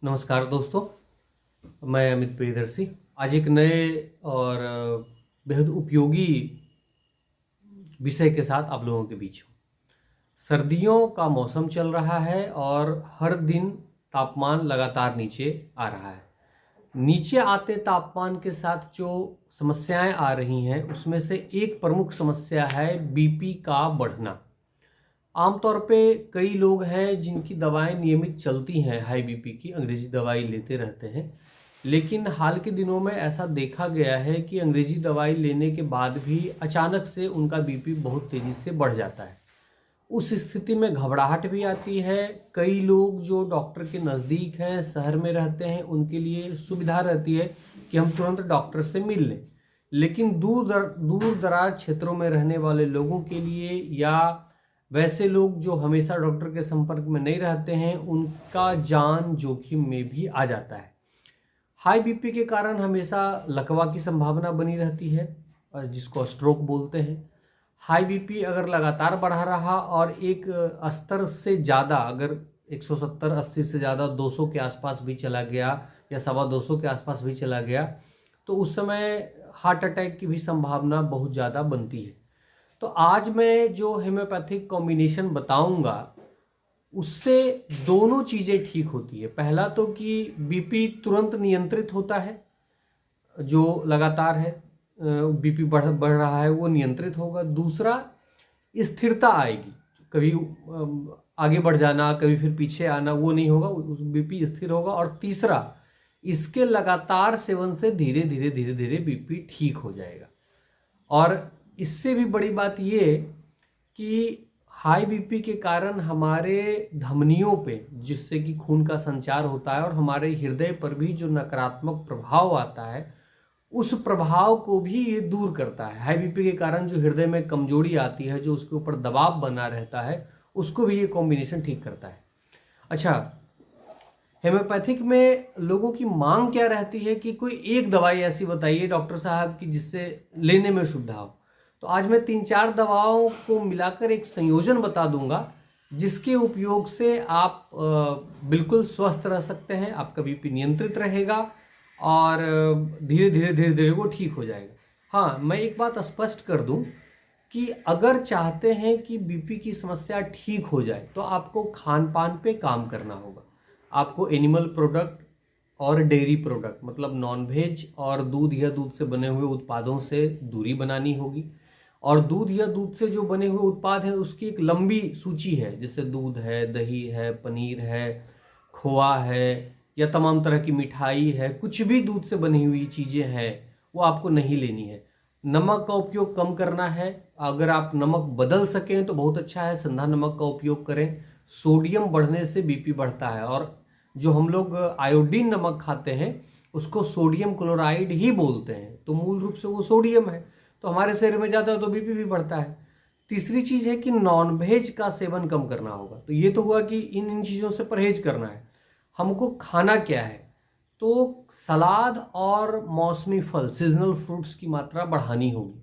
नमस्कार दोस्तों, मैं अमित प्रियदर्शी आज एक नए और बेहद उपयोगी विषय के साथ आप लोगों के बीच हूँ। सर्दियों का मौसम चल रहा है और हर दिन तापमान लगातार नीचे आ रहा है। नीचे आते तापमान के साथ जो समस्याएं आ रही हैं उसमें से एक प्रमुख समस्या है बीपी का बढ़ना। आमतौर पे कई लोग हैं जिनकी दवाएं नियमित चलती हैं, हाई बीपी की अंग्रेजी दवाई लेते रहते हैं, लेकिन हाल के दिनों में ऐसा देखा गया है कि अंग्रेजी दवाई लेने के बाद भी अचानक से उनका बीपी बहुत तेज़ी से बढ़ जाता है। उस स्थिति में घबराहट भी आती है। कई लोग जो डॉक्टर के नज़दीक हैं, शहर में रहते हैं, उनके लिए सुविधा रहती है कि हम तुरंत डॉक्टर से मिल लें, लेकिन दूर दराज क्षेत्रों में रहने वाले लोगों के लिए या वैसे लोग जो हमेशा डॉक्टर के संपर्क में नहीं रहते हैं, उनका जान जोखिम में भी आ जाता है। हाई बीपी के कारण हमेशा लकवा की संभावना बनी रहती है, जिसको स्ट्रोक बोलते हैं। हाई बीपी अगर लगातार बढ़ा रहा और एक स्तर से ज़्यादा, अगर 170-80 से ज़्यादा 200 के आसपास भी चला गया या 225 के आसपास भी चला गया, तो उस समय हार्ट अटैक की भी संभावना बहुत ज़्यादा बनती है। तो आज मैं जो हेम्योपैथिक कॉम्बिनेशन बताऊंगा उससे दोनों चीज़ें ठीक होती है। पहला तो कि बीपी तुरंत नियंत्रित होता है, जो लगातार है बीपी बढ़ बढ़ रहा है वो नियंत्रित होगा। दूसरा, स्थिरता आएगी, कभी आगे बढ़ जाना कभी फिर पीछे आना वो नहीं होगा, बीपी स्थिर होगा। और तीसरा, इसके लगातार सेवन से धीरे धीरे धीरे धीरे बीपी ठीक हो जाएगा। और इससे भी बड़ी बात ये कि हाई बीपी के कारण हमारे धमनियों पे, जिससे कि खून का संचार होता है, और हमारे हृदय पर भी जो नकारात्मक प्रभाव आता है उस प्रभाव को भी ये दूर करता है। हाई बीपी के कारण जो हृदय में कमजोरी आती है, जो उसके ऊपर दबाव बना रहता है, उसको भी ये कॉम्बिनेशन ठीक करता है। अच्छा, हेम्योपैथिक में लोगों की मांग क्या रहती है कि कोई एक दवाई ऐसी बताइए डॉक्टर साहब की जिससे लेने में सुविधा हो। तो आज मैं 3-4 दवाओं को मिलाकर एक संयोजन बता दूंगा जिसके उपयोग से आप बिल्कुल स्वस्थ रह सकते हैं, आपका बीपी नियंत्रित रहेगा और धीरे धीरे धीरे धीरे वो ठीक हो जाएगा। हाँ, मैं एक बात स्पष्ट कर दूं कि अगर चाहते हैं कि बीपी की समस्या ठीक हो जाए तो आपको खान पान पे काम करना होगा। आपको एनिमल प्रोडक्ट और डेयरी प्रोडक्ट, मतलब नॉन वेज और दूध या दूध से बने हुए उत्पादों से दूरी बनानी होगी। और दूध या दूध से जो बने हुए उत्पाद हैं उसकी एक लंबी सूची है, जैसे दूध है, दही है, पनीर है, खोआ है, या तमाम तरह की मिठाई है। कुछ भी दूध से बनी हुई चीज़ें हैं वो आपको नहीं लेनी है। नमक का उपयोग कम करना है, अगर आप नमक बदल सकें तो बहुत अच्छा है, संधा नमक का उपयोग करें। सोडियम बढ़ने से बीपी बढ़ता है, और जो हम लोग आयोडीन नमक खाते हैं उसको सोडियम क्लोराइड ही बोलते हैं, तो मूल रूप से वो सोडियम है, तो हमारे शरीर में जाता है तो बीपी भी बढ़ता है। तीसरी चीज है कि नॉन वेज का सेवन कम करना होगा। तो ये तो हुआ कि इन इन चीज़ों से परहेज करना है। हमको खाना क्या है, तो सलाद और मौसमी फल, सीजनल फ्रूट्स की मात्रा बढ़ानी होगी।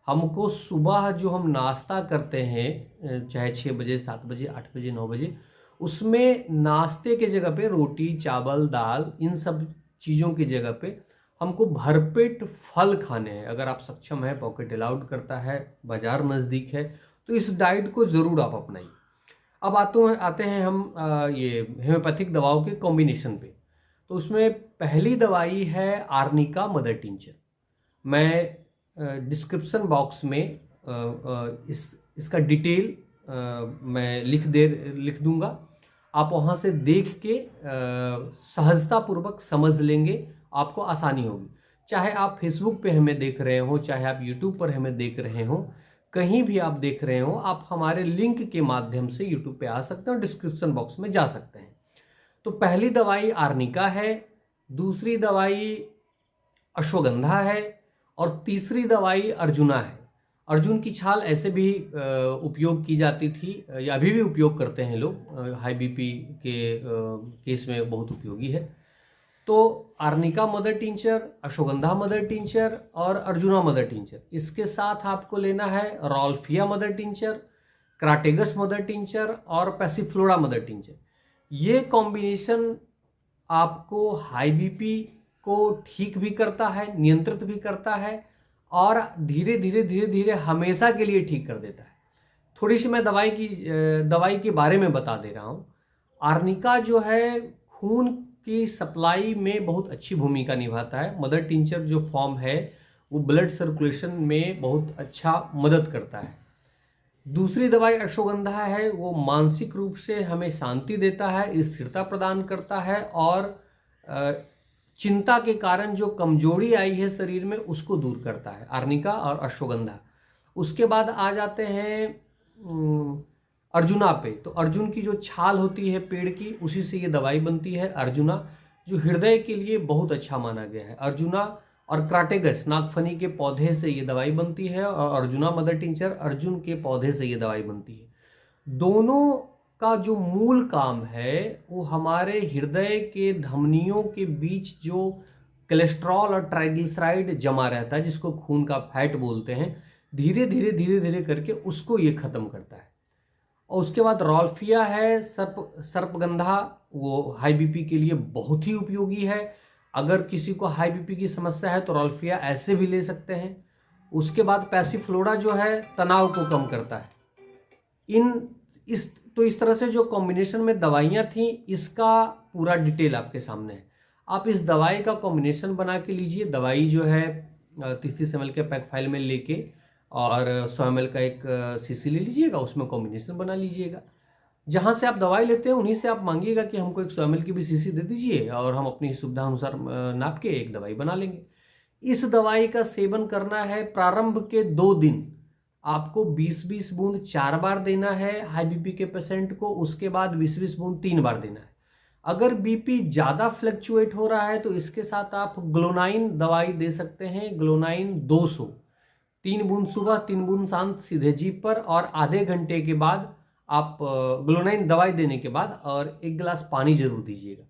हमको सुबह जो हम नाश्ता करते हैं, चाहे 6 बजे, 7 बजे, 8 बजे, 9 बजे, उसमें नाश्ते के जगह पे रोटी, चावल, दाल, इन सब चीज़ों की जगह पे हमको भरपेट फल खाने हैं। अगर आप सक्षम है, पॉकेट अलाउड करता है, बाजार नज़दीक है, तो इस डाइट को ज़रूर आप अपनाइए। अब आते हैं हम ये हेम्योपैथिक दवाओं के कॉम्बिनेशन पे। तो उसमें पहली दवाई है आर्निका मदर टिंचर। मैं डिस्क्रिप्शन बॉक्स में इसका डिटेल मैं लिख दूंगा। आप वहाँ से देख के सहजतापूर्वक समझ लेंगे, आपको आसानी होगी। चाहे आप फेसबुक पे हमें देख रहे हो, चाहे आप यूट्यूब पर हमें देख रहे हो, कहीं भी आप देख रहे हो, आप हमारे लिंक के माध्यम से यूट्यूब पे आ सकते हैं और डिस्क्रिप्शन बॉक्स में जा सकते हैं। तो पहली दवाई आर्निका है, दूसरी दवाई अश्वगंधा है, और तीसरी दवाई अर्जुना है। अर्जुन की छाल ऐसे भी उपयोग की जाती थी, या अभी भी उपयोग करते हैं लोग, हाई बीपी के केस में बहुत उपयोगी है। तो arnica mother tincture, ashwagandha mother tincture और अर्जुना मदर टिंचर, इसके साथ आपको लेना है Rauwolfia mother tincture, क्राटेगस mother tincture और पैसिफ्लोरा मदर टिंचर। ये कॉम्बिनेशन आपको हाई बीपी को ठीक भी करता है, नियंत्रित भी करता है और धीरे धीरे हमेशा के लिए ठीक कर देता है। थोड़ी सी मैं दवाई के बारे में बता दे रहा हूँ। आर्निका जो है खून की सप्लाई में बहुत अच्छी भूमिका निभाता है। मदर टिंचर जो फॉर्म है वो ब्लड सर्कुलेशन में बहुत अच्छा मदद करता है। दूसरी दवाई अश्वगंधा है, वो मानसिक रूप से हमें शांति देता है, स्थिरता प्रदान करता है और चिंता के कारण जो कमजोरी आई है शरीर में उसको दूर करता है, आर्निका और अश्वगंधा। उसके बाद आ जाते हैं अर्जुना पे। तो अर्जुन की जो छाल होती है पेड़ की, उसी से ये दवाई बनती है अर्जुना, जो हृदय के लिए बहुत अच्छा माना गया है। अर्जुना और क्राटेगस नागफनी के पौधे से ये दवाई बनती है और अर्जुना मदर टिंचर अर्जुन के पौधे से ये दवाई बनती है। दोनों का जो मूल काम है वो हमारे हृदय के धमनियों के बीच जो कोलेस्ट्रॉल और ट्राइग्लिसराइड जमा रहता है, जिसको खून का फैट बोलते हैं, धीरे धीरे करके उसको ये खत्म करता है। और उसके बाद रॉल्फिया है, सर्पगंधा, वो हाई बीपी के लिए बहुत ही उपयोगी है। अगर किसी को हाई बीपी की समस्या है तो रॉल्फिया ऐसे भी ले सकते हैं। उसके बाद पैसिफ्लोरा जो है तनाव को कम करता है। इस तरह से जो कॉम्बिनेशन में दवाइयाँ थी, इसका पूरा डिटेल आपके सामने है। आप इस दवाई का कॉम्बिनेशन बना के लीजिए। दवाई जो है 30 ml के पैक फाइल में लेके और 100 ml का एक शीशी ले लीजिएगा, उसमें कॉम्बिनेशन बना लीजिएगा। जहाँ से आप दवाई लेते हैं उन्हीं से आप मांगिएगा कि हमको एक 100 ml की भी शीशी दे दीजिए और हम अपनी सुविधा अनुसार नाप के एक दवाई बना लेंगे। इस दवाई का सेवन करना है प्रारंभ के 2 दिन, आपको 20-20 बूंद 4 बार देना है हाई बीपी के पेशेंट को। उसके बाद 20-20 बूंद 3 बार देना है। अगर बीपी ज़्यादा फ्लक्चुएट हो रहा है तो इसके साथ आप ग्लोनाइन दवाई दे सकते हैं, ग्लोनाइन 200, 3 बूंद सुबह 3 बूंद शाम सीधे जीभ पर, और आधे घंटे के बाद आप ग्लोनाइन दवाई देने के बाद और 1 गिलास पानी जरूर दीजिएगा।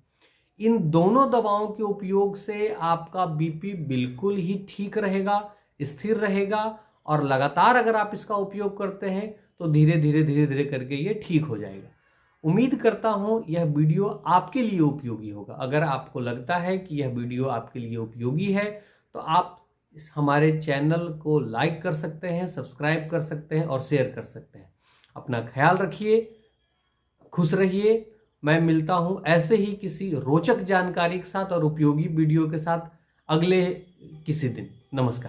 इन दोनों दवाओं के उपयोग से आपका बीपी बिल्कुल ही ठीक रहेगा, स्थिर रहेगा, और लगातार अगर आप इसका उपयोग करते हैं तो धीरे धीरे करके ये ठीक हो जाएगा। उम्मीद करता हूँ यह वीडियो आपके लिए उपयोगी होगा। अगर आपको लगता है कि यह वीडियो आपके लिए उपयोगी है तो आप हमारे चैनल को लाइक कर सकते हैं, सब्सक्राइब कर सकते हैं और शेयर कर सकते हैं। अपना ख्याल रखिए, खुश रहिए। मैं मिलता हूँ ऐसे ही किसी रोचक जानकारी के साथ और उपयोगी वीडियो के साथ अगले किसी दिन। नमस्कार।